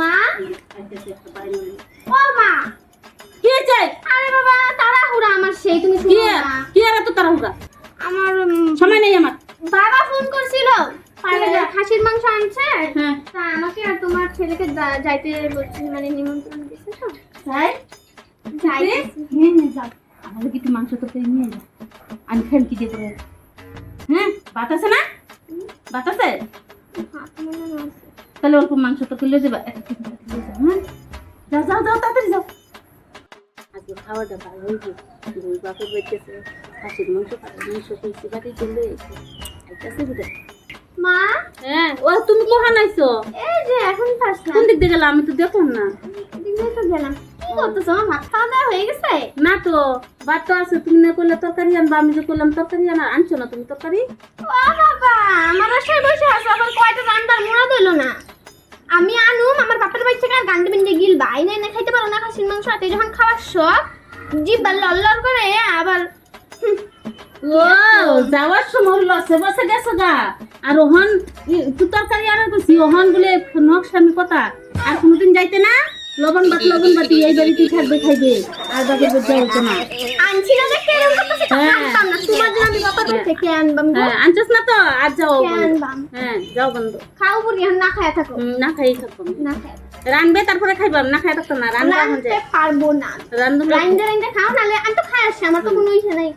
মা ও মা কি হয়েছে? আরে বাবা তাড়াহুড়া আমার সেই তুমি কি শুনো না কি আর এত তাড়াহুড়া? আমার সময় নেই আমার। বাবা ফোন করছিল খাসির মাংস আনছে হ্যাঁ তা আমাকে আর তোমার ছেলেকে যাইতে বলছি মানে নিমন্ত্রণ দিছে তো তাই যাইতে নিয়ে নিয়ে যাও। আমাদের কি একটু মাংস তো নিয়ে যাও। আমি ফেন কি দিয়ে করে। হ্যাঁ ভাত আছে না? ভাত আছে? তাহলে অল্প মাংস তো তুলে দেবা। হ্যাঁ যাও যাও যাও তাড়াতাড়ি যাও। আজকে খাওয়াটা ভালো হয়েছে। দুই বাপের বেঁচেছে খাসির মাংস পেয়েছি বাড়ি চলে আইতাছে বুঝে। মা হ্যাঁ ও তুমি কখন আইছো? এই যে এখন আসলাম কোন দিক দিয়ে গেলাম আমি তো দেখলাম না। দিনে তো গেলাম কি করতেছো আমার ভাত খাওয়া দাওয়া হয়ে গেছে না তো ভাত তো আছে। তুমি না করলে তরকারি আনবা, আমি যে করলাম তরকারি আনা আনছো না তুমি তরকারি? ও বাবা আমার আশায় বসে আছো আবার কয়টা রান্দার মোড়া দিল না আমি আনুম আমার বাপের বাড়ি থেকে আর গান্ডে বিন্ডে গিল ভাই না খাইতে পারো না খাসির মাংস হাতে যখন খাওয়ার শখ জিব্বা লল্লর করে আবার ও যাওয়ার সময় লসে বসে গেছো গা। আর ওহন তুই তরকারি আনার করছি ওহন বলে নকশামি কথা। আর কোনোদিন যাইতে না লবণ বাত এই বাড়িতেই থাকবে খাইবে আর বাপের বাড়ি যাইতো না। আনছি না যে কেন করতেছে হ্যাঁ। আনতাম না তোমার জন্য আমি বাপের বাড়ি থেকে আনবাম গো। হ্যাঁ আনছিস না তো আর যাও কে বন্ধ। আনবাম হ্যাঁ যাও বন্ধ। খাও বুড়ি এখন না খায়া থাকো না খাই থাকবো না খায়া রানবে তারপরে খাইবাম না খাই থাকতাম না রানবে এখন রানতে যায় পারবো না রান্ধুন রাইন্দে রাইন্দে খাও নালে আমি তো খাই আসছি আমার তো কোনো ইচ্ছে নাই